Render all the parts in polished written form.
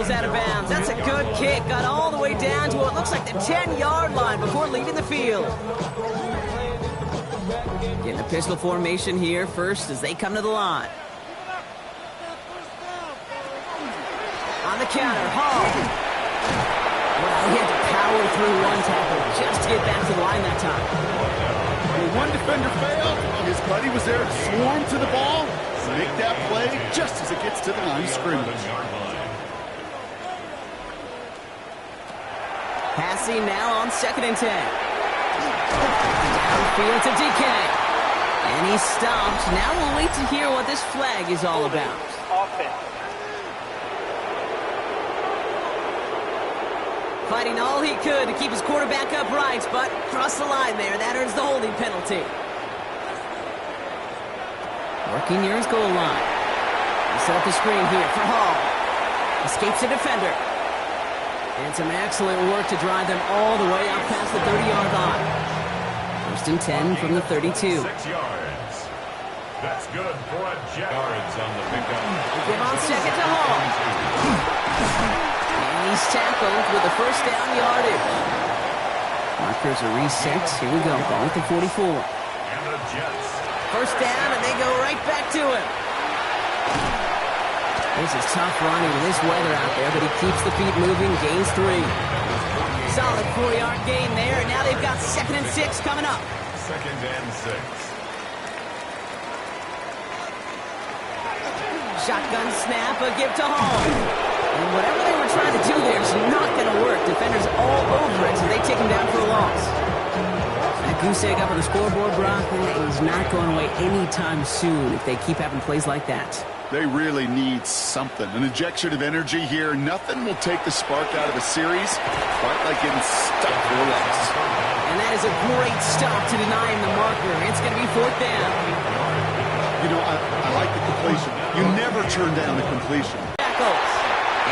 goes out of bounds. That's a good kick. Got all the way down to what looks like the 10-yard line before leaving the field. Getting a pistol formation here first as they come to the line. On the counter, Hall. Well, he had to power through one tackle just to get back to the line that time. When one defender failed, his buddy was there to swarm to the ball, make that play just as it gets to the line of scrimmage. Passing now on 2nd and 10. Downfield to DK. And he stopped. Now we'll wait to hear what this flag is all about. Fighting all he could to keep his quarterback upright, but crossed the line there. That earns the holding penalty. Working near his goal line. He set up the screen here for Hall. Escapes the defender. And some excellent work to drive them all the way up past the 30-yard line. 1st and 10 from the 32. 6 yards. That's good for a yards on the pickup. Give on 2nd to Hall. And he's tackled with the 1st down yardage. Markers are reset. Here we go. Ball at the 44. And the Jets. 1st down, and they go right back to him. This is tough running in this weather out there, but he keeps the feet moving, gains 3. Solid 4-yard gain there, and now they've got 2nd and 6 coming up. 2nd and 6. Shotgun snap, a give to Hall. And whatever they were trying to do there is not going to work. Defenders all over it, so they take him down for a loss. That goose egg up on the scoreboard, Brock, is not going away anytime soon if they keep having plays like that. They really need something, an injection of energy here. Nothing will take the spark out of a series quite like getting stuck for a loss. And that is a great stop to deny him the marker. It's going to be 4th down. You know, I like the completion. You never turn down a completion. Tackles.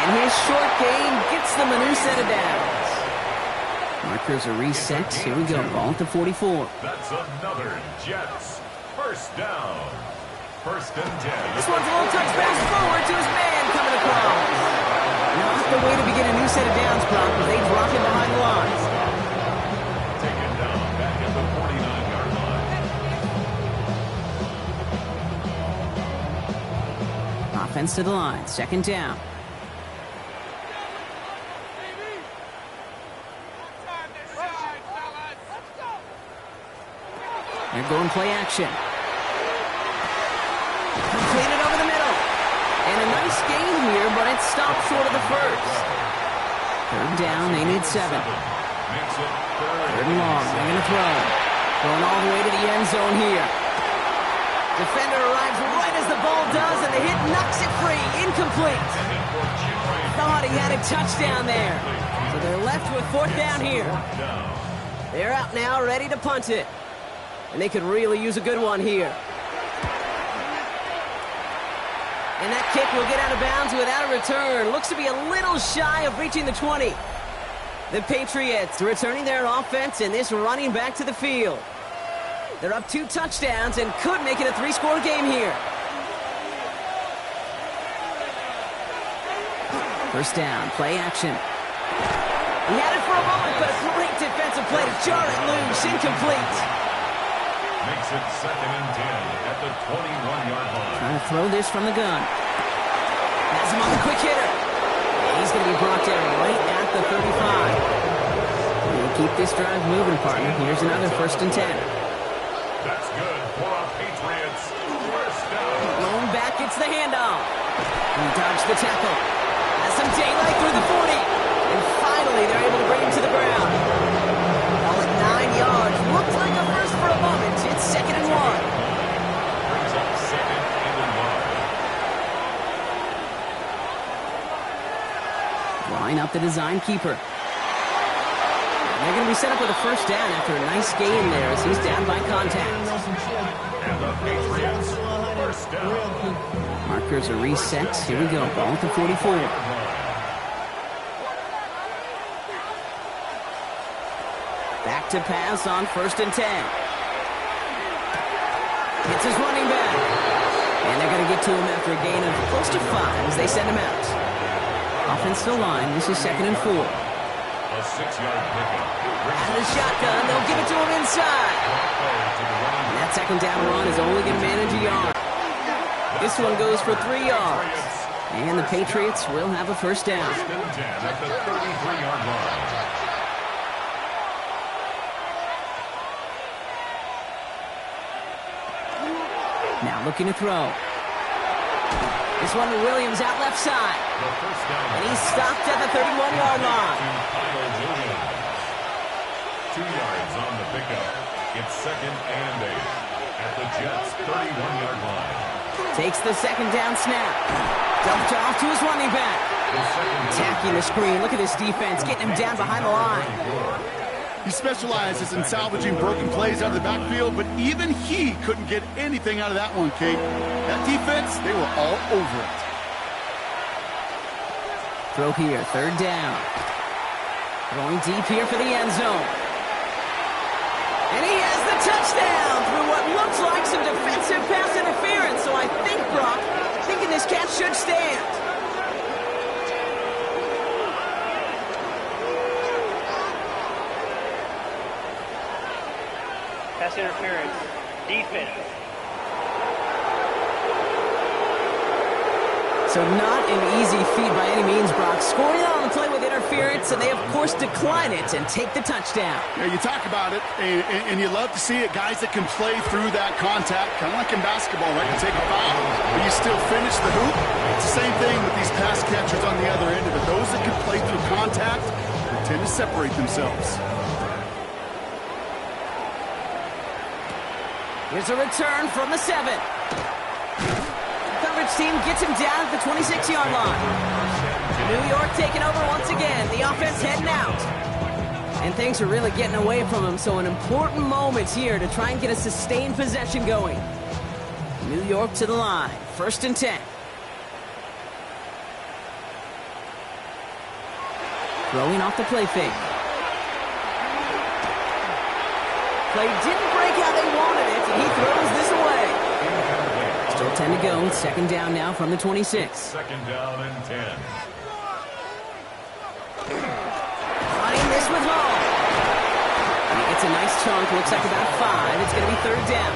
And his short gain gets them a new set of downs. Markers are reset. Here we go. Ball at the 44. That's another Jets. 1st down. 1st and 10. This one's a little touch pass forward to his man coming across. Not the way to begin a new set of downs, Brock, but they drop him behind the lines. Taken down back at the 49-yard line. Offense to the line. 2nd down. They're going play action. Completed over the middle. And a nice gain here, but it stopped short of the 1st. 3rd down, they need 7. 3rd and long, they're going to throw. Going all the way to the end zone here. Defender arrives right as the ball does, and the hit knocks it free. Incomplete. Thought he had a touchdown there. So they're left with 4th down here. They're out now, ready to punt it. And they could really use a good one here. And that kick will get out of bounds without a return. Looks to be a little shy of reaching the 20. The Patriots returning their offense and this running back to the field. They're up 2 touchdowns and could make it a 3-score game here. 1st down, play action. He had it for a moment, but a great defensive play to jar it loose. Incomplete. Makes it 2nd and 10 at the 21-yard line. Trying to throw this from the gun. Has him on the quick hitter. He's going to be brought down right at the 35. We'll keep this drive moving, partner. Here's another 1st and 10. That's good for a Patriots 1st down. Blown back, it's the handoff. He dodged the tackle. Has some daylight through the 40. And finally, they're able to bring him to the ground. All at 9 yards. Looked like a first for a moment. It's 2nd and 1. Brings up 2nd and 1. Line up the design keeper. They're going to be set up with a 1st down after a nice gain there as he's down by contact. And the Patriots 1st down. Markers are reset. Here we go. Ball at the 44. Back to pass on 1st and 10. It's his running back. And they're going to get to him after a gain of close to 5 as they send him out. offense to the line. This is 2nd and 4. A 6-yard pickup. Out of the shotgun, they'll give it to him inside. And that 2nd down run is only going to manage a yard. This one goes for 3 yards. And the Patriots will have a first down. First and 10 at the 33-yard line. Now looking to throw. This one to Williams out left side. The first down. And he's stopped at the 31-yard line. 2 yards on the pickup. It's 2nd and 8 at the Jets' 31-yard line. Takes the 2nd down snap. Dumped off to his running back. Attacking the screen. Look at this defense, getting him down behind the line. He specializes in salvaging broken plays out of the backfield, but even he couldn't get anything out of that one, Kate. That defense, they were all over it. Throw here, 3rd down. Going deep here for the end zone. And he has the touchdown through what looks like some defensive pass interference. So I think, Brock, thinking this catch should stand. Pass interference. Defense. So not an easy feat by any means, Brock. Scoring on the play with interference, and they, of course, decline it and take the touchdown. Yeah, you talk about it, and you love to see it. Guys that can play through that contact, kind of like in basketball, right? You take a foul, but you still finish the hoop. It's the same thing with these pass catchers on the other end of it. Those that can play through contact tend to separate themselves. Here's a return from the 7. Coverage team gets him down at the 26-yard line. New York taking over once again. The offense heading out. And things are really getting away from him, so an important moment here to try and get a sustained possession going. New York to the line. 1st and 10. Throwing off the play fake. Play didn't break how they wanted it, and he throws this away. Still 10 to go. 2nd down now from the 26. 2nd down and 10. Running this with Hall. And he gets a nice chunk. Looks like about 5. It's going to be 3rd down.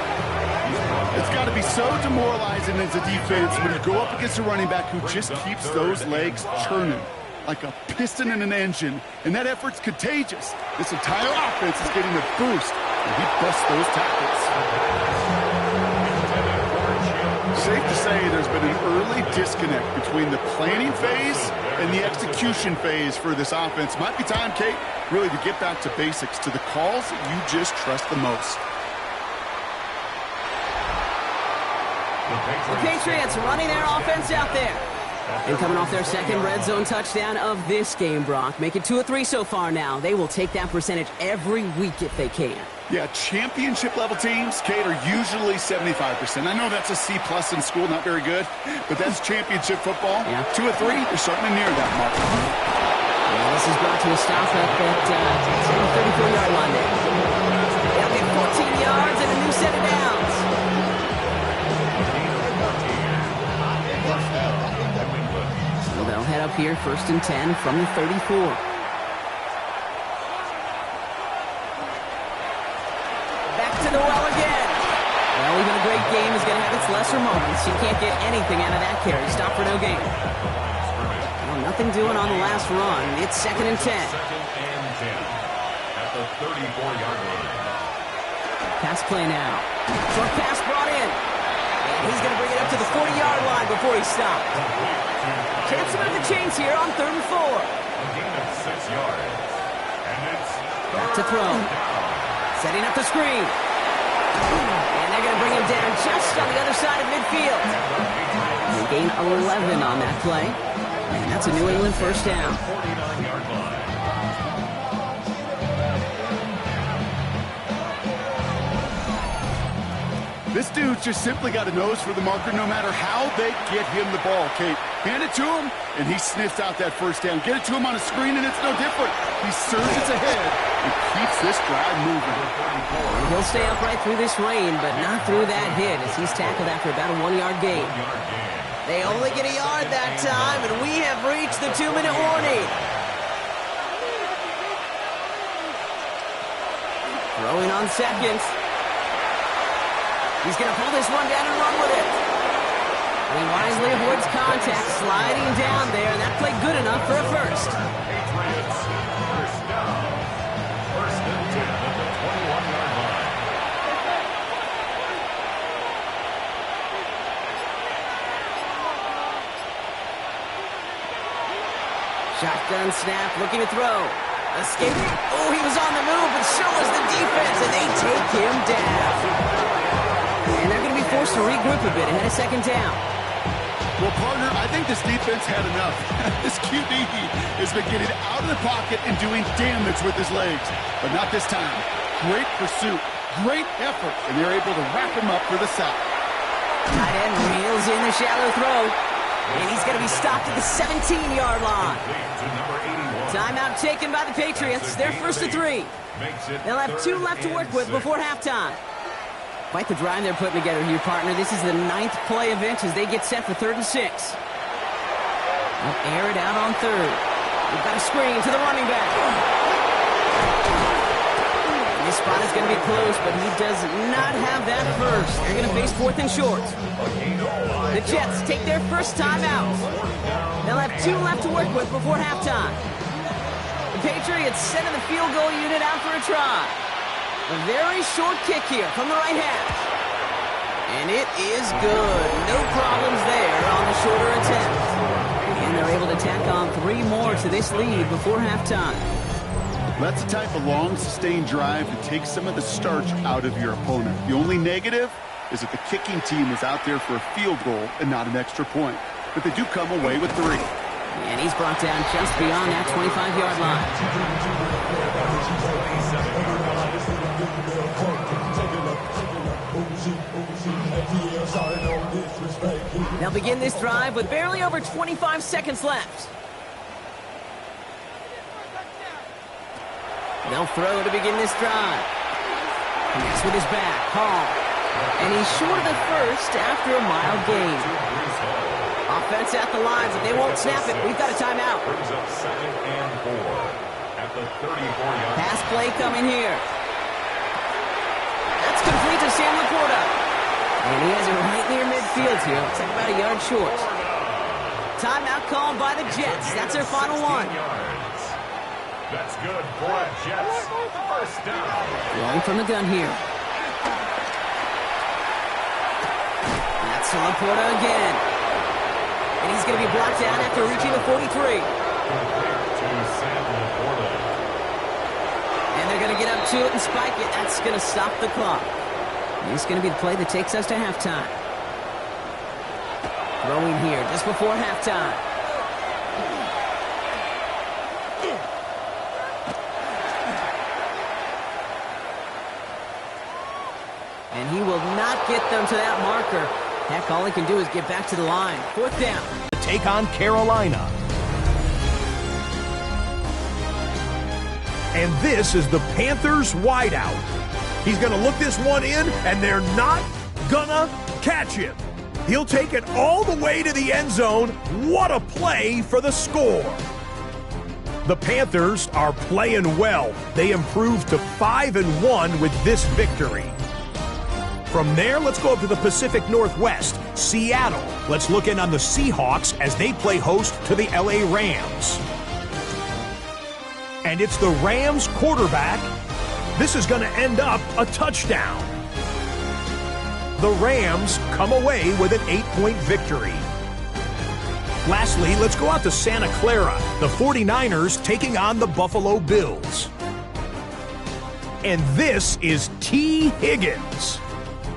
It's got to be so demoralizing as a defense when you go up against a running back who just keeps those legs churning like a piston in an engine, and that effort's contagious. This entire offense is getting a boost, and he busts those tackles. Safe to say there's been an early disconnect between the planning phase and the execution phase for this offense. Might be time, Kate, really to get back to basics, to the calls that you just trust the most. The Patriots running their offense out there. And coming off their 2nd red zone touchdown of this game, Brock. Make it 2 of 3 so far now. They will take that percentage every week if they can. Yeah, championship-level teams, Kate, are usually 75%. I know that's a C+ in school, not very good, but that's championship football. Yeah. 2 of 3, they're certainly near that mark. Well, this is brought to a stop at that 34-yard line there. They'll get 14 yards and a new set of downs. So they'll head up here, 1st and 10 from the 34. The well again. Well, even a great game is going to have its lesser moments. You can't get anything out of that carry. Stop for no gain. Well, nothing doing on the last run. It's 2nd and 10. 2nd and 10 at the 34-yard line. Pass play now. Short pass brought in. And he's going to bring it up to the 40-yard line before he stopped. Chance to move the chains here on 3rd and 4. A gain of 6 yards. And it's Back to throw. Setting up the screen. And they're going to bring him down just on the other side of midfield. They gain 11 on that play. And that's a New England first down. 49-yard line. This dude's just simply got a nose for the marker no matter how they get him the ball, Kate. Hand it to him, and he sniffs out that first down. Get it to him on a screen, and it's no different. He surges ahead and keeps this drive moving. He'll stay upright through this rain, but not through that hit as he's tackled after about a 1-yard gain. They only get a yard that time, and we have reached the 2-minute warning. Throwing on seconds. He's going to pull this one down and run with it. He wisely avoids contact, sliding down there, and that played good enough for a first. Patriots, first down. First and 10 at the 21-yard line. Shotgun snap, looking to throw. Escaping. Oh, he was on the move, but so was the defense, and they take him down. And they're going to be forced to regroup a bit ahead of second down. Well, partner, I think this defense had enough. This QB has been getting out of the pocket and doing damage with his legs. But not this time. Great pursuit, great effort, and they're able to wrap him up for the sack. Tight end reels in the shallow throw. And he's going to be stopped at the 17-yard line. Timeout taken by the Patriots. They're first to 3. They'll have 2 left to work with before halftime. Quite the drive they're putting together here, partner. This is the 9th play of inch as they get set for 3rd and 6. They'll air it out on 3rd. We've got a screen to the running back. And this spot is going to be close, but he does not have that first. They're going to face 4th and short. The Jets take their first time out. They'll have 2 left to work with before halftime. The Patriots sending the field goal unit out for a try. A very short kick here from the right hash. And it is good. No problems there on the shorter attempt. And they're able to tack on 3 more to this lead before halftime. That's the type of long, sustained drive that takes some of the starch out of your opponent. The only negative is that the kicking team is out there for a field goal and not an extra point. But they do come away with 3. And he's brought down just beyond that 25-yard line. They'll begin this drive with barely over 25 seconds left. They'll throw to begin this drive. Connects with his back. Hall. And he's short of the first after a mild gain. Offense at the line, but they won't snap it. We've got a timeout. Brings up 2nd and 4 at the 34-yard line. Pass play coming here. That's complete to Sam Laporta. And he has it right near midfield here. Looks like about a yard short. Timeout called by the Jets. That's their final one. Yards. That's good for the Jets. First down. Rolling from the gun here. That's Laporta again. And he's going to be brought down after reaching the 43. And they're going to get up to it and spike it. That's going to stop the clock. And it's going to be the play that takes us to halftime. Throwing here just before halftime. And he will not get them to that marker. Heck, all he can do is get back to the line. 4th down. Take on Carolina. And this is the Panthers wideout. He's going to look this one in, and they're not gonna catch him. He'll take it all the way to the end zone. What a play for the score. The Panthers are playing well. They improved to 5-1 with this victory. From there, let's go up to the Pacific Northwest, Seattle. Let's look in on the Seahawks as they play host to the LA Rams. And it's the Rams quarterback. This is going to end up a touchdown. The Rams come away with an 8-point victory. Lastly, let's go out to Santa Clara. The 49ers taking on the Buffalo Bills. And this is T. Higgins.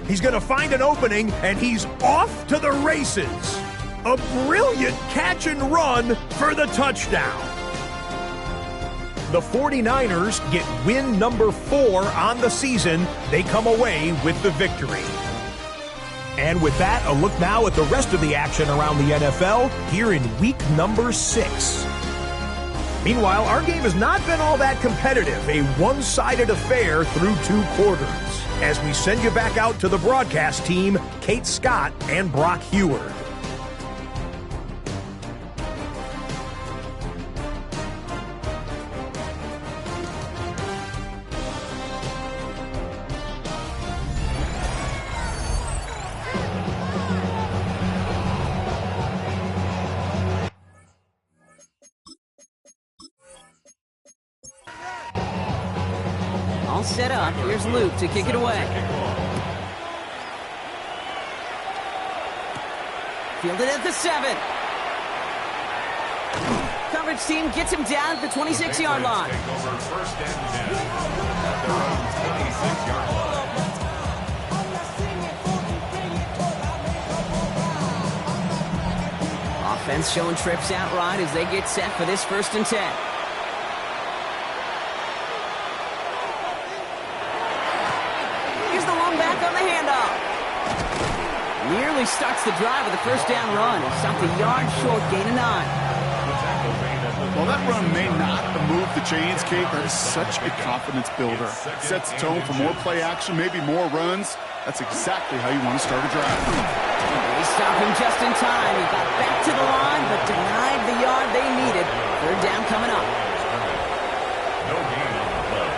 He's going to find an opening, and he's off to the races. A brilliant catch and run for the touchdown. The 49ers get win number 4 on the season. They come away with the victory. And with that, a look now at the rest of the action around the NFL here in week number 6. Meanwhile, our game has not been all that competitive, a one-sided affair through 2 quarters. As we send you back out to the broadcast team, Kate Scott and Brock Heward. all set up. Here's Luke to kick it away. Fielded at the 7. Coverage team gets him down at the 26-yard line. First and 10 at their own 26-yard line. Offense showing trips outright as they get set for this 1st and 10. Here's the one back on the handoff. Nearly starts the drive with a 1st down run. He stopped a yard short, gain of 9. Well, that run may not have moved the chains, Kate, but it's such a confidence builder. Sets the tone for more play action, maybe more runs. That's exactly how you want to start a drive. They stopped him just in time. He got back to the line, but denied the yard they needed. 3rd down coming up. No gain on the play.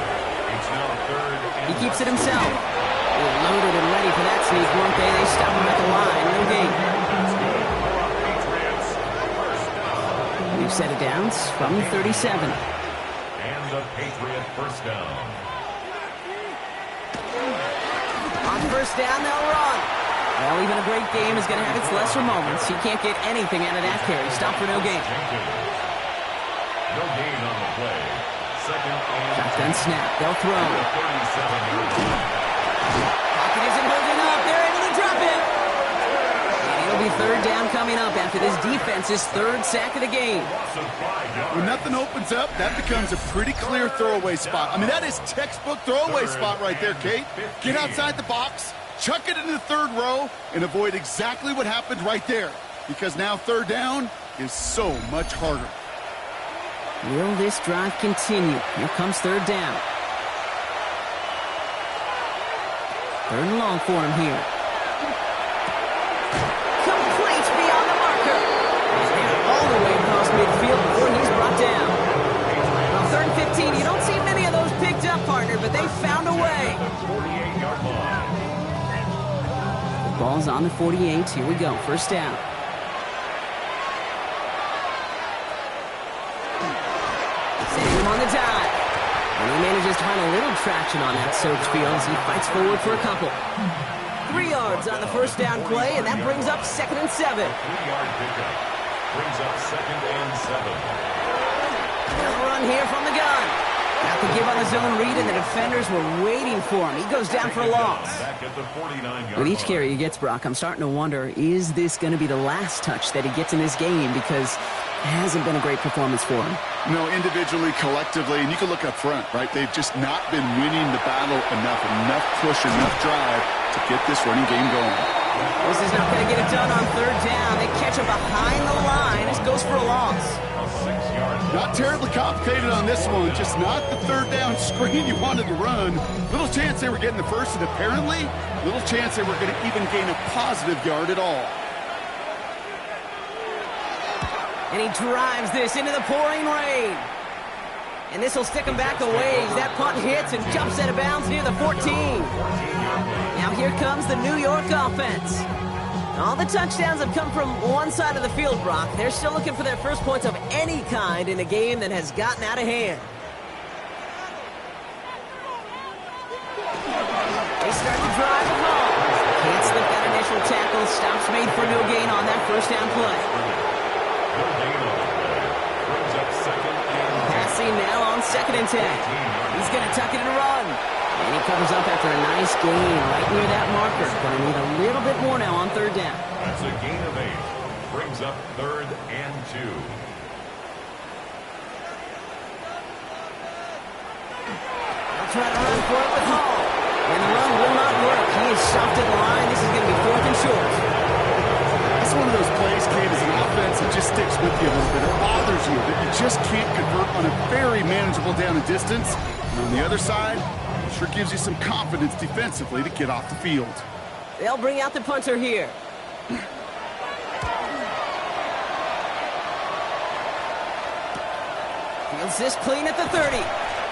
It's now 3rd and He keeps it himself. They're loaded and ready for that sneak, weren't they? They stop him at the line. No gain. Patriots first down. New set of downs from 37. And the Patriot first down. On 1st down, they'll run. Well, even a great game is going to have its lesser moments. He can't get anything out of that carry. Stop for no gain. No gain on the play. 2nd and Shotgun snap. They'll throw. 37-yard line. Pocket isn't holding up. They're able to drop it. And it'll be 3rd down coming up after this defense's 3rd sack of the game. When nothing opens up, that becomes a pretty clear throwaway spot. I mean, that is textbook throwaway spot right there, Kate. Get outside the box, chuck it into the 3rd row, and avoid exactly what happened right there. Because now 3rd down is so much harder. Will this drive continue? Here comes 3rd down. 3rd and long for him here. Complete beyond the marker. And all the way across midfield before he's brought down. On 3rd and 15, you don't see many of those picked up, partner, but they found a way. 48-yard line. The ball's on the 48. Here we go. 1st down. Setting him on the dive. And he manages to find a little traction on that soaked field as he fights forward for a couple. 3 yards on the 1st down play, and that brings up 2nd and 7. 3-yard pickup. Brings up 2nd and 7. They'll run here from the gun. Got the give on the zone read, and the defenders were waiting for him. He goes down for a loss. Back at the 49-yard With each carry he gets, Brock, I'm starting to wonder, is this going to be the last touch that he gets in this game? Because it hasn't been a great performance for him. You know, individually, collectively, and you can look up front, right? They've just not been winning the battle enough push, enough drive to get this running game going. This is not going to get it done on 3rd down. They catch him behind the line. This goes for a loss. Not terribly complicated on this one, just not the 3rd down screen you wanted to run. Little chance they were getting the 1st, and apparently, little chance they were going to even gain a positive yard at all. And he drives this into the pouring rain. And this will stick him back a ways. That punt hits and jumps out of bounds near the 14. Now here comes the New York offense. All the touchdowns have come from one side of the field, Brock. They're still looking for their first points of any kind in a game that has gotten out of hand. They start to drive the ball. Can't slip that initial tackle. Stops made for no gain on that 1st down play. Passing now on 2nd and 10. He's going to tuck it and run. And he covers up after a nice gain right near that marker. Going to need a little bit more now on 3rd down. That's a gain of 8. Brings up 3rd and 2. They'll try to run for it with Hall. And the run will not work. He is stopped at the line. This is going to be 4th and short. That's one of those plays, Kate, as an offense that just sticks with you a little bit. It bothers you that you just can't convert on a very manageable down and distance. And on the other side, it sure gives you some confidence defensively to get off the field. They'll bring out the punter here. Fields this clean at the 30.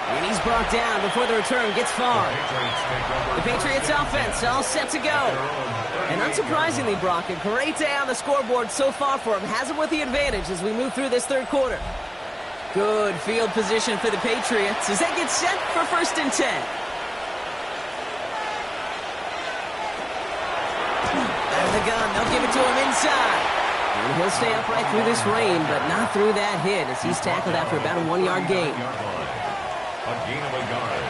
And he's brought down before the return gets far. The Patriots offense all set to go. And unsurprisingly, Brock, a great day on the scoreboard so far for him. Has him with the advantage as we move through this 3rd quarter. Good field position for the Patriots as they get set for 1st and 10. the gun. They'll give it to him inside. And he'll stay upright through this rain, but not through that hit as he's tackled after about a 1-yard gain. A gain of a yard.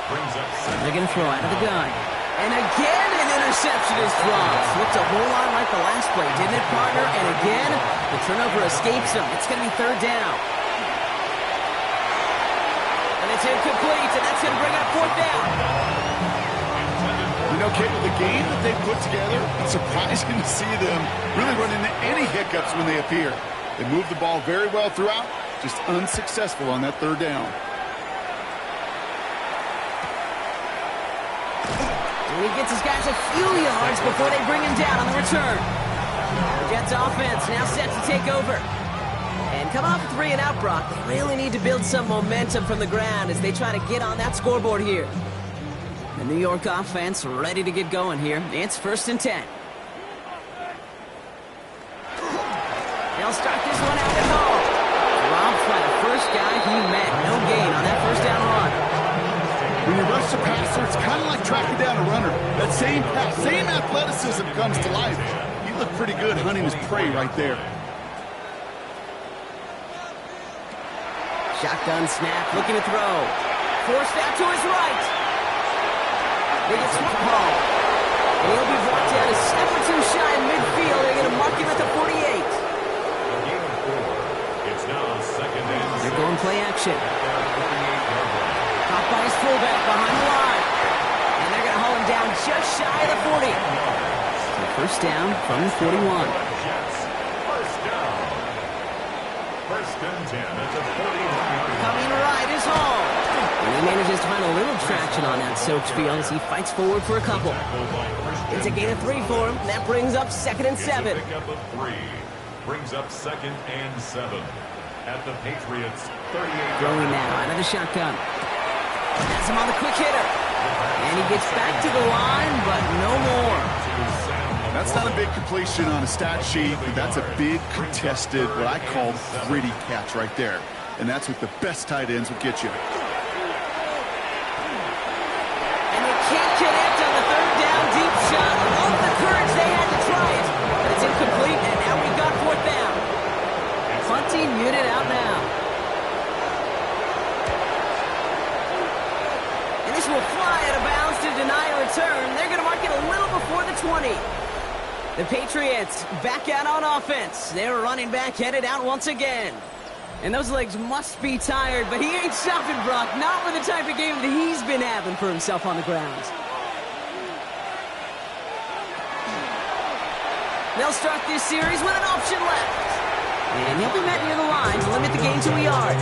Brings up second. They're going to throw out of the gun. And again, an interception is dropped. Looked a whole lot like the last play, didn't it, partner? And again, the turnover escapes him. It's going to be third down. And it's incomplete, and that's going to bring up fourth down. You know, Kate, with the game that they put together, it's surprising to see them really run into any hiccups when they appear. They move the ball very well throughout, just unsuccessful on that third down. And he gets his guys a few yards before they bring him down on the return. The Jets offense now set to take over. And come off 3 and out, Brock. They really need to build some momentum from the ground as they try to get on that scoreboard here. The New York offense ready to get going here. It's 1st and 10. They'll start this one out at home. Dropped by the first guy he met. No gain on that first down run. When you rush the passer, it's kind of like tracking down a runner. That same pass, same athleticism comes to life. He looked pretty good hunting his prey right there. Shotgun snap, looking to throw. Forced out to his right. They get swung ball. And he'll be brought down a step or two shy in midfield. They're going to mark him at the 48. A gain of 4. It's now second and They're going play action. 58-yard line. Caught by his fullback behind the line. And they're going to haul him down just shy of the 40. So first down from the 41. Jets, first down. 1st and 10 at the 41-yard line. Coming right is Hall. And he manages to find a little traction on that soaked field as he fights forward for a couple. It's a gain of 3 for him. That brings up 2nd and 7. It's a pickup of 3. Brings up 2nd and 7 at the Patriots 38. Throwing now out of the shotgun. Has him on the quick hitter. And he gets back to the line, but no more. That's not a big completion on a stat sheet, but that's a big contested, what I call gritty catch right there. And that's what the best tight ends will get you. And they can't connect on the third down deep shot. All of the courage they had to try it. But it's incomplete, and now we've got fourth down. Punting unit out now. And this will fly out of bounds to deny a return. They're going to mark it a little before the 20. The Patriots back out on offense. Their running back headed out once again. And those legs must be tired, but he ain't stopping, Brock. Not with the type of game that he's been having for himself on the ground. They'll start this series with an option left. And he'll be met near the line to limit the gain to a yard.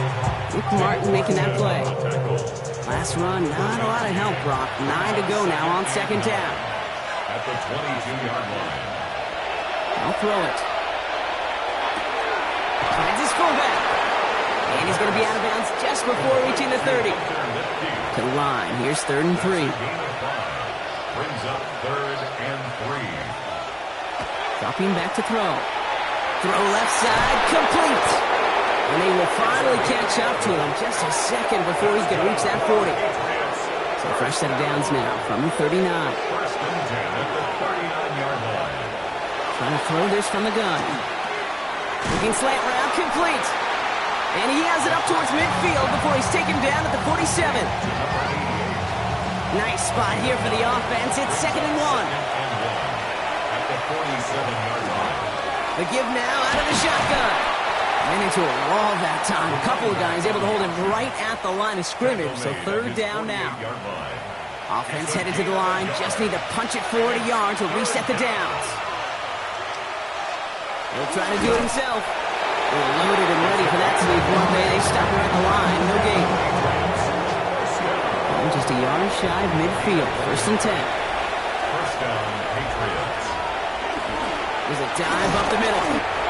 Rick Martin making that play. Last run, not a lot of help, Brock. 9 to go now on 2nd down. At the 22-yard line. I'll throw it. Finds his fullback. And he's going to be out of bounds just before reaching the 30. To the line. Here's 3rd and 3. Gain of 5. Brings up 3rd and 3. Dropping back to throw. Throw left side, complete. And they will finally catch up to him just a second before he's going to reach that 40. So a fresh set of downs now from the 39. 1st and 10 at the 39-yard line. Trying to throw this from the gun. Looking slant route, complete. And he has it up towards midfield before he's taken down at the 47. Nice spot here for the offense. It's 2nd and 1. At the 47-yard line. The give now out of the shotgun. Ran into a wall that time. A couple of guys able to hold him right at the line of scrimmage. So 3rd down now. Offense headed to the line. Just need to punch it 40 yards to reset the downs. He'll try to do it himself. They're loaded and ready for that to leave one way. They stop her at the line. No gain. And just a yard shy of midfield. 1st and 10. First down, Patriots. There's a dive up the middle.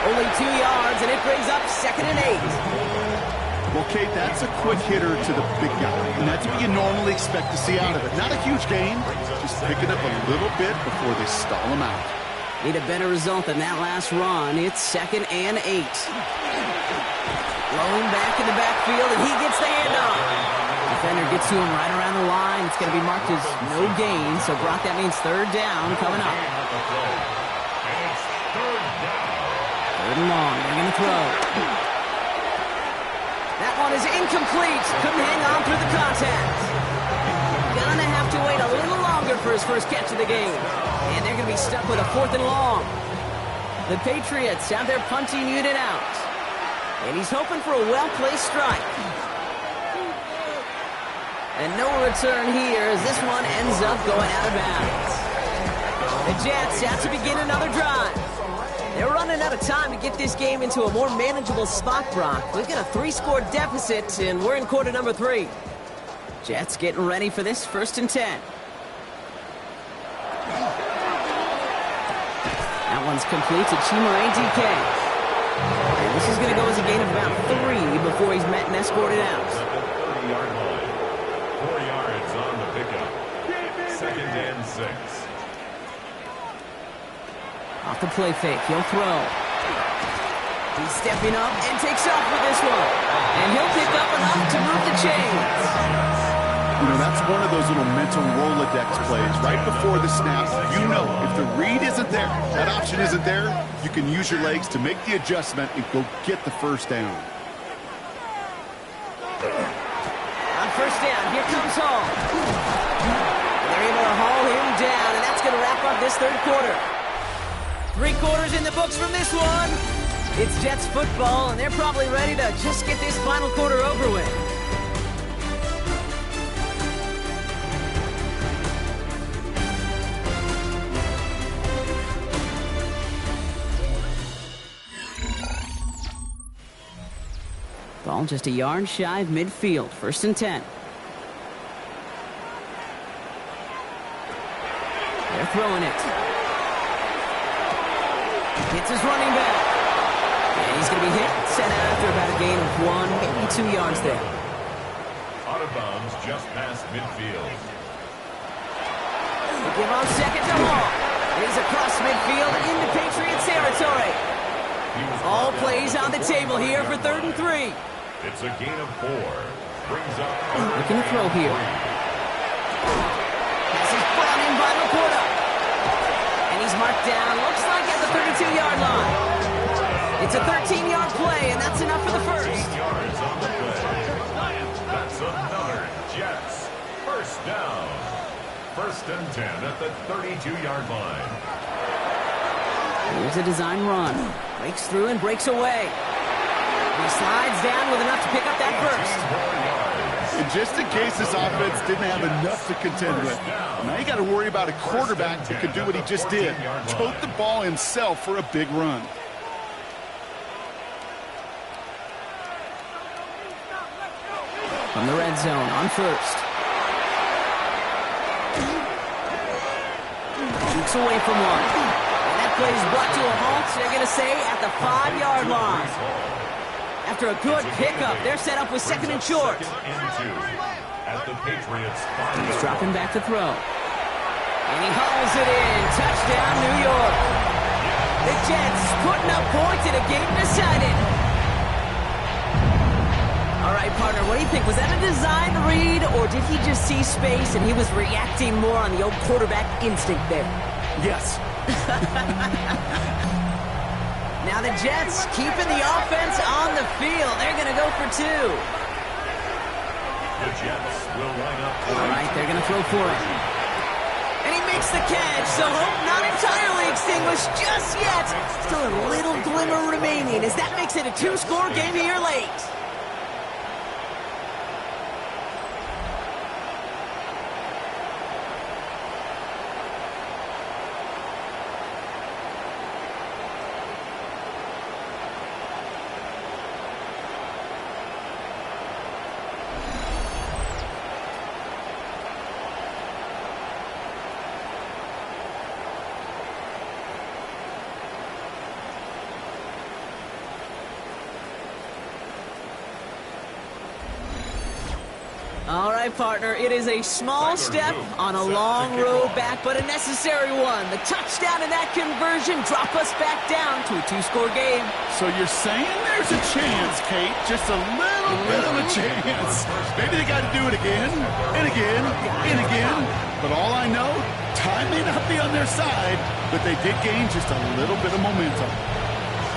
Only 2 yards, and it brings up 2nd and 8. Well, Kate, that's a quick hitter to the big guy, and that's what you normally expect to see out of it. Not a huge gain, just picking up a little bit before they stall him out. Need a better result than that last run. It's 2nd and 8. Blowing back in the backfield, and he gets the handoff. Defender gets to him right around the line. It's going to be marked as no gain, so Brock, that means 3rd down coming up. And Third and long. They're going to throw. That one is incomplete. Couldn't hang on through the contact. Gonna have to wait a little longer for his first catch of the game. And they're going to be stuck with a 4th and long. The Patriots have their punting unit out. And he's hoping for a well-placed strike. And no return here as this one ends up going out of bounds. The Jets have to begin another drive. They're running out of time to get this game into a more manageable spot, Brock. We've got a 3-score deficit, and we're in quarter number 3. Jets getting ready for this 1st and 10. That one's complete to Chimere DK. And this is going to go as a gain of about 3 before he's met and escorted out. 30-yard line. 4 yards on the pickup. 2nd and 6. Off the play fake, he'll throw. He's stepping up and takes off with this one. And he'll pick up enough to move the chains. You know, that's one of those little mental Rolodex plays. Right before the snap, you know if the read isn't there, that option isn't there, you can use your legs to make the adjustment and go get the first down. On first down, here comes Hall. They're able to haul him down, and that's going to wrap up this 3rd quarter. 3 quarters in the books from this one. It's Jets football, and they're probably ready to just get this final quarter over with. Ball just a yard shy of midfield. 1st and 10. They're throwing it. Hits his running back. And he's going to be hit, set out after about a gain of 1, maybe 2 yards there. Out of bounds just past midfield. They give on 2nd to Hall. He's across midfield into Patriots territory. All plays on the table here for 3rd and 3. It's a gain of 4. Brings up. Looking to throw here. Pass is brought in by Laporta. And he's marked down, looks like at the 32-yard line. It's a 13-yard play, and that's enough for the 1st. 13 yards on the play. That's another Jets. 1st down. 1st and 10 at the 32-yard line. Here's a design run. Breaks through and breaks away. He slides down with enough to pick up that 1st. And just in case this offense didn't have enough to contend with, now you got to worry about a quarterback who could do what he just did. Tote the ball himself for a big run. From the red zone on 1st. Shoots away from one. And that play is brought to a halt, they're going to say, at the 5-yard line. After a good pickup, they're set up with 2nd and short. 2nd and 2 at the Patriots 5. He's dropping back to throw. And he hauls it in. Touchdown, New York. The Jets putting up points in a game decided. All right, partner, what do you think? Was that a design read, or did he just see space and he was reacting more on the old quarterback instinct there? Yes. Now the Jets keeping the offense on the field. They're going to go for 2. The Jets will line up. All right, they're going to throw for it. And he makes the catch, so hope not entirely extinguished just yet. Still a little glimmer remaining as that makes it a 2-score game here late. All right, partner, it is a small step on a long road back, but a necessary one. The touchdown and that conversion drop us back down to a 2-score game. So you're saying there's a chance, Kate? Just a little bit of a chance. Maybe they got to do it again, and again, and again. But all I know, time may not be on their side, but they did gain just a little bit of momentum.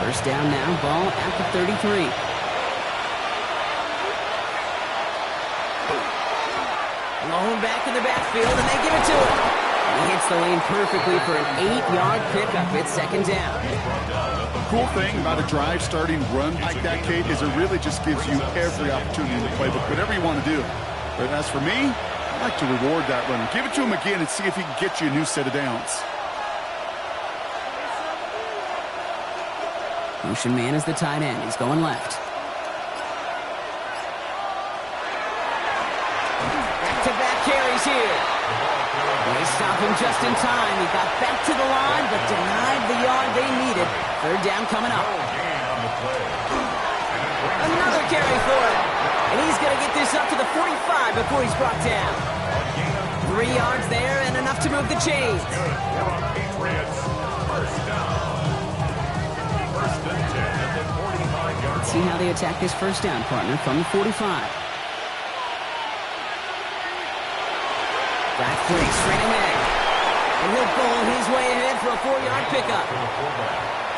First down now, ball at the 33. Long back in the backfield, and they give it to him. He hits the lane perfectly for an 8-yard pickup. It's second down. The cool thing about a drive starting run like that, Kate, is it really just gives you every opportunity in the playbook, whatever you want to do. But as for me, I like to reward that runner. Give it to him again and see if he can get you a new set of downs. Motion man is the tight end. He's going left. Back-to-back carries here. They stop him just in time. He got back to the line, but denied the yard they needed. Third down coming up. Another carry for him. And he's going to get this up to the 45 before he's brought down. 3 yards there and enough to move the chains. Patriots, first down. First and 10 at the 45-yard line. See how they attack this first down, partner, from the 45. Back flick, straight ahead. And he'll bowl his way ahead for a 4-yard pickup.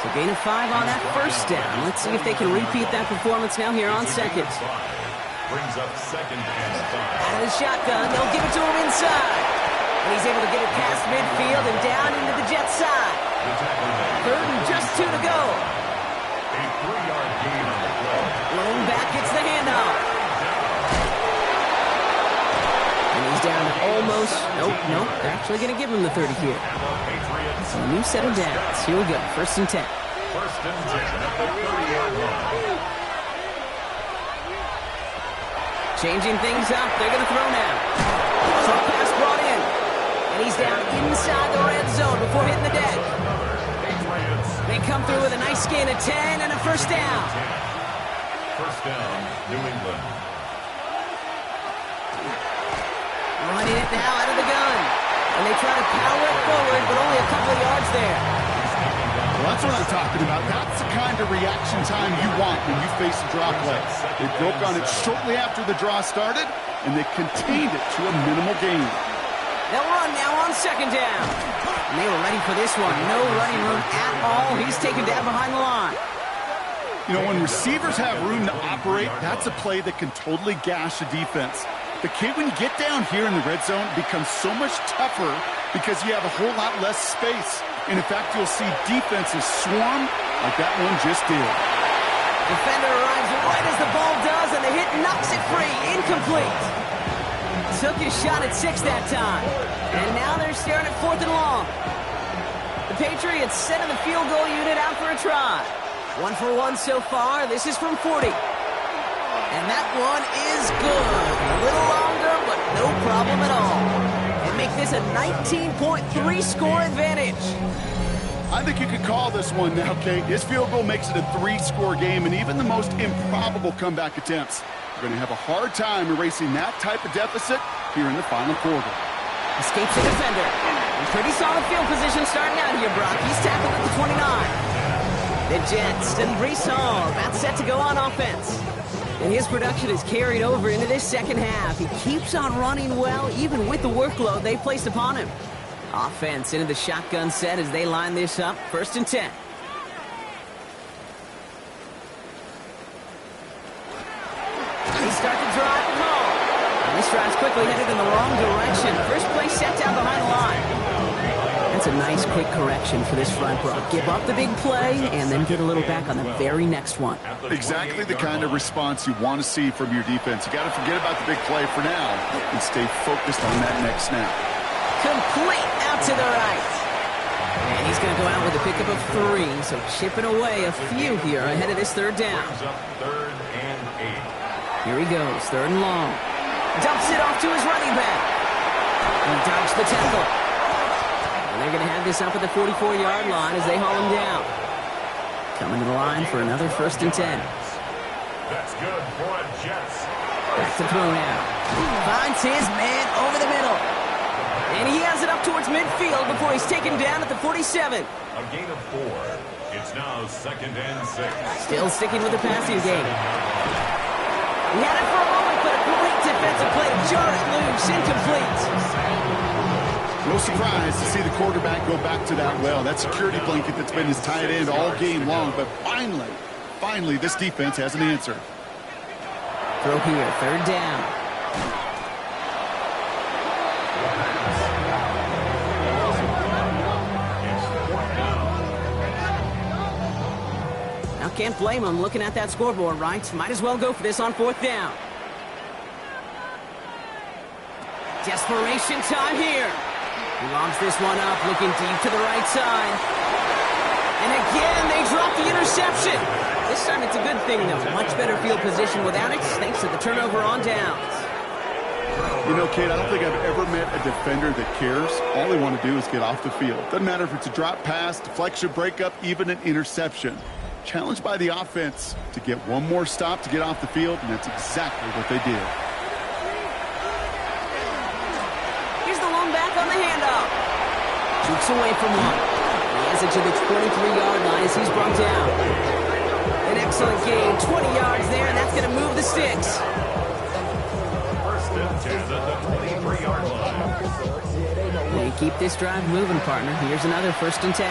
So gain of 5 on that first down. Let's see if they can repeat that performance now here on second. Brings up second and 5. Out of the shotgun, they'll give it to him inside. And he's able to get it past midfield and down into the Jets side. Third and just 2 to go. A 3-yard gain on the play. Lone back gets the handoff. And he's down to almost, nope, they're actually going to give him the 30 here. So a new set of downs. Here we go, first and 10. First and 10 at the 30-yard line. Changing things up, they're going to throw now. Short pass brought in. And he's down inside the red zone before hitting the deck. They come through with a nice gain of 10 and a first down. First down, New England. Running it now out of the gun. And they try to power it forward, but only a couple of yards there. Well, that's what I'm talking about. That's the kind of reaction time you want when you face a draw play. They broke on it shortly after the draw started, and they contained it to a minimal gain. They'll run now on second down. And they were ready for this one. No running room at all. He's taken down behind the line. You know, when receivers have room to operate, that's a play that can totally gash a defense. But, Kate, when you get down here in the red zone, it becomes so much tougher because you have a whole lot less space. And, in fact, you'll see defenses swarm like that one just did. Defender arrives right as the ball does, and the hit knocks it free. Incomplete. Took his shot at 6 that time. And now they're staring at 4th and long. The Patriots sending the field goal unit out for a try. 1 for 1 so far. This is from 40. And that one is good. A little longer, but no problem at all. And make this a 19.3 score advantage. I think you could call this one now, Kate. This field goal makes it a 3-score game, and even the most improbable comeback attempts are going to have a hard time erasing that type of deficit here in the final quarter. Escapes the defender. In pretty solid field position starting out here, Brock. He's tackled at the 29. The Jets and Breece Hall about set to go on offense. And his production is carried over into this second half. He keeps on running well, even with the workload they placed upon him. Offense into the shotgun set as they line this up. First and 10. They start to drive and haul. And this drive's quickly headed in the wrong direction. First play set down behind the line. That's a nice quick correction for this front row. Give up the big play and then get a little back on the very next one. Exactly the kind of response you want to see from your defense. You got to forget about the big play for now and stay focused on that next snap. Complete out to the right. And he's going to go out with a pickup of 3, so chipping away a few here ahead of this third down. Third and 8. Here he goes, third and long. Dumps it off to his running back. He dodged the tackle. And they're going to have this up at the 44-yard line as they haul him down. Coming to the line for another first and 10. That's good for a Jets. Back to throw now. Finds his man over the middle. And he has it up towards midfield before he's taken down at the 47. A gain of 4. It's now second and 6. Still sticking with the passing game. He had it for a moment, but a great defensive play to jar it loose. Incomplete. No surprise to see the quarterback go back to that well. That security blanket that's been his tight end all game long. But finally, this defense has an answer. Throw here, third down. Now can't blame him looking at that scoreboard, right? Might as well go for this on fourth down. Desperation time here. He lobs this one up, looking deep to the right side. And again, they drop the interception. This time it's a good thing, though. Much better field position without it, thanks to the turnover on downs. You know, Kate, I don't think I've ever met a defender that cares. All they want to do is get off the field. Doesn't matter if it's a drop pass, deflection, breakup, even an interception. Challenged by the offense to get one more stop to get off the field, and that's exactly what they did. Back on the handoff. Shoots away from one. He has it to the 23-yard line as he's brought down. An excellent gain. 20 yards there, and that's going to move the sticks. First and 10 at the 23-yard line. They keep this drive moving, partner. Here's another first and 10.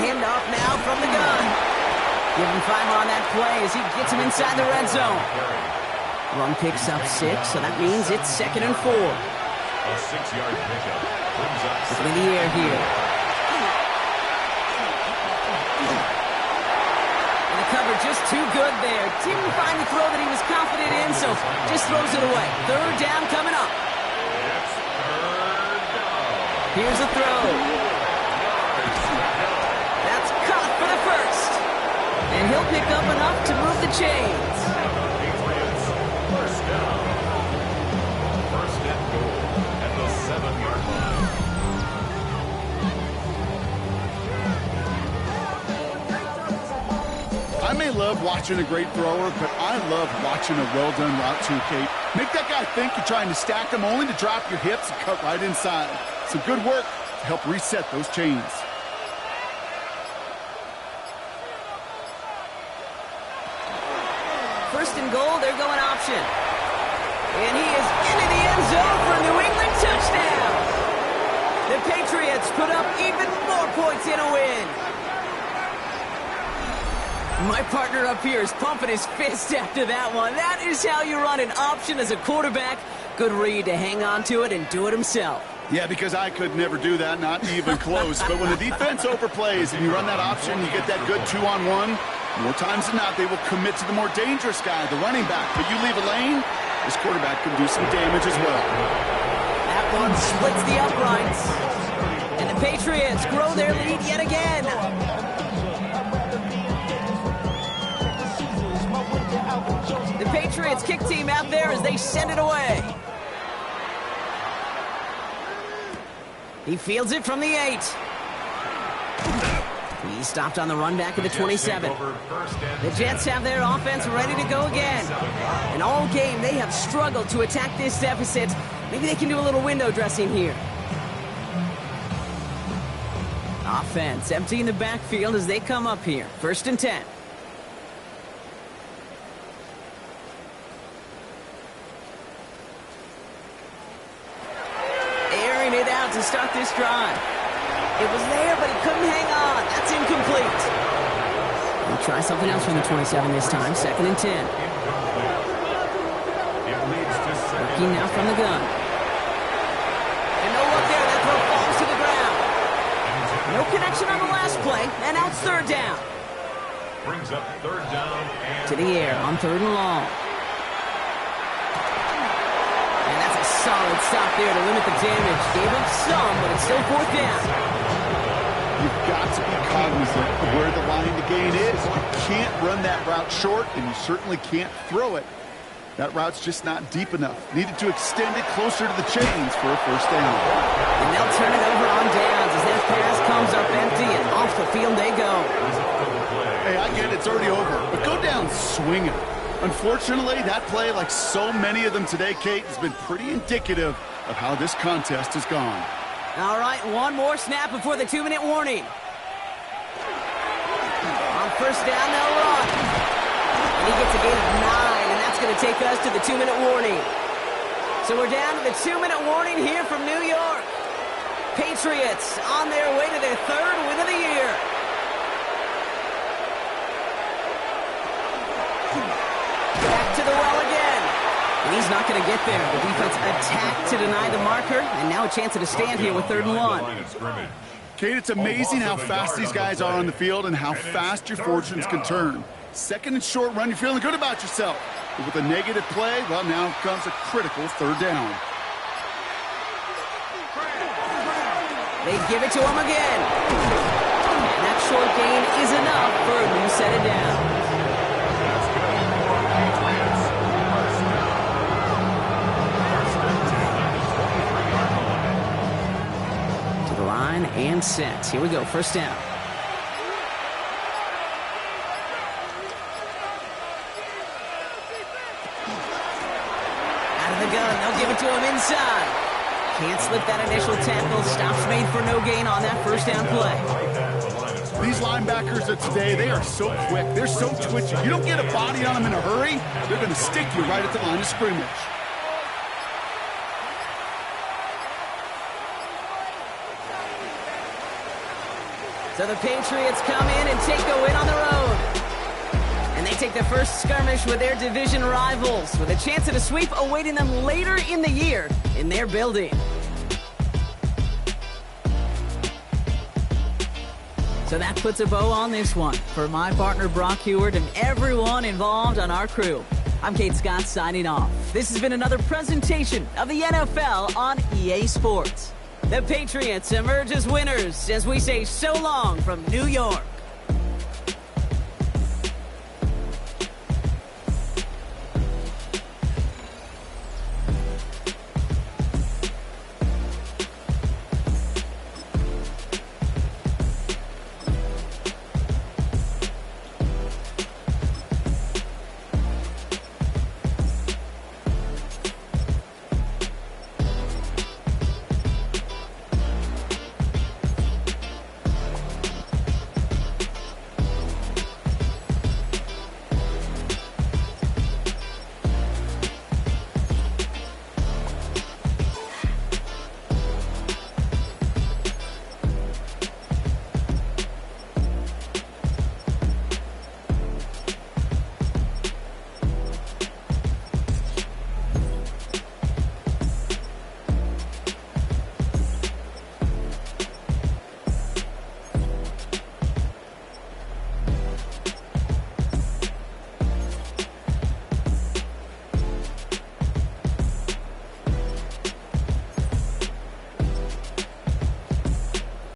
Handoff now from the gun. Give him 5 on that play as he gets him inside the red zone. Run picks up 6, so that means it's 2nd and 4. A 6-yard pickup brings up Looking in the air here. And the cover just too good there. Didn't find the throw that he was confident in, so just throws it away. Third down coming up. It's third down. Here's a throw. That's caught for the first. And he'll pick up enough to move the chains. First down. First and goal at the 7-yard line. I may love watching a great thrower, but I love watching a well-done route too, Kate. Make that guy think you're trying to stack him only to drop your hips and cut right inside. Some good work to help reset those chains. First and goal, they're going option. And he is into the end zone for a New England touchdown. The Patriots put up even more points in a win. My partner up here is pumping his fist after that one. That is how you run an option as a quarterback. Good read to hang on to it and do it himself. Yeah, because I could never do that, not even close. But when the defense overplays and you run that option, you get that good 2-on-1. More times than not, they will commit to the more dangerous guy, the running back. But you leave a lane, this quarterback can do some damage as well. That one splits the uprights. And the Patriots grow their lead yet again. The Patriots kick team out there as they send it away. He fields it from the 8. He stopped on the run back at the 27. The Jets have their offense ready to go again. And all game, they have struggled to attack this deficit. Maybe they can do a little window dressing here. Offense emptying the backfield as they come up here. First and 10. Airing it out to start this drive. It was there, but he couldn't hang on. That's incomplete. We'll try something else from the 27 this time. 2nd and 10. Working now from the gun. And no look there. That throw falls to the ground. No connection on the last play. And now it's 3rd down. Brings up 3rd down and to the air on 3rd and long. And that's a solid stop there to limit the damage. Gave up some, but it's still 4th down. You've got to be cognizant of where the line to gain is. You can't run that route short, and you certainly can't throw it. That route's just not deep enough. Needed to extend it closer to the chains for a first down. And they'll turn it over on downs as that pass comes up empty, and off the field they go. Hey, I get it, it's already over, but go down swinging. Unfortunately, that play, like so many of them today, Kate, has been pretty indicative of how this contest has gone. All right, one more snap before the 2-minute warning. On first down, they'll run. And he gets a gain of 9, and that's going going to take us to the 2-minute warning. So we're down to the 2-minute warning here from New York. Patriots on their way to their 3rd win of the year. Back to the well again. And he's not going to get there. The defense attacked to deny the marker, and now a chance at a stand here with 3rd and 1. Kate, it's amazing how fast these guys are on the field and how fast your fortunes can turn. 2nd and short run, you're feeling good about yourself. But with a negative play, well, now comes a critical 3rd down. They give it to him again. And that short gain is enough for a new set of downs. And set. Here we go. 1st down. Out of the gun. They'll give it to him inside. Can't slip that initial tackle. Stops made for no gain on that 1st down play. These linebackers of today, they are so quick. They're so twitchy. You don't get a body on them in a hurry, they're going to stick you right at the line of scrimmage. So the Patriots come in and take a win on the road. And they take the first skirmish with their division rivals, with a chance at a sweep awaiting them later in the year in their building. So that puts a bow on this one. For my partner Brock Heward and everyone involved on our crew, I'm Kate Scott signing off. This has been another presentation of the NFL on EA Sports. The Patriots emerge as winners as we say so long from New York.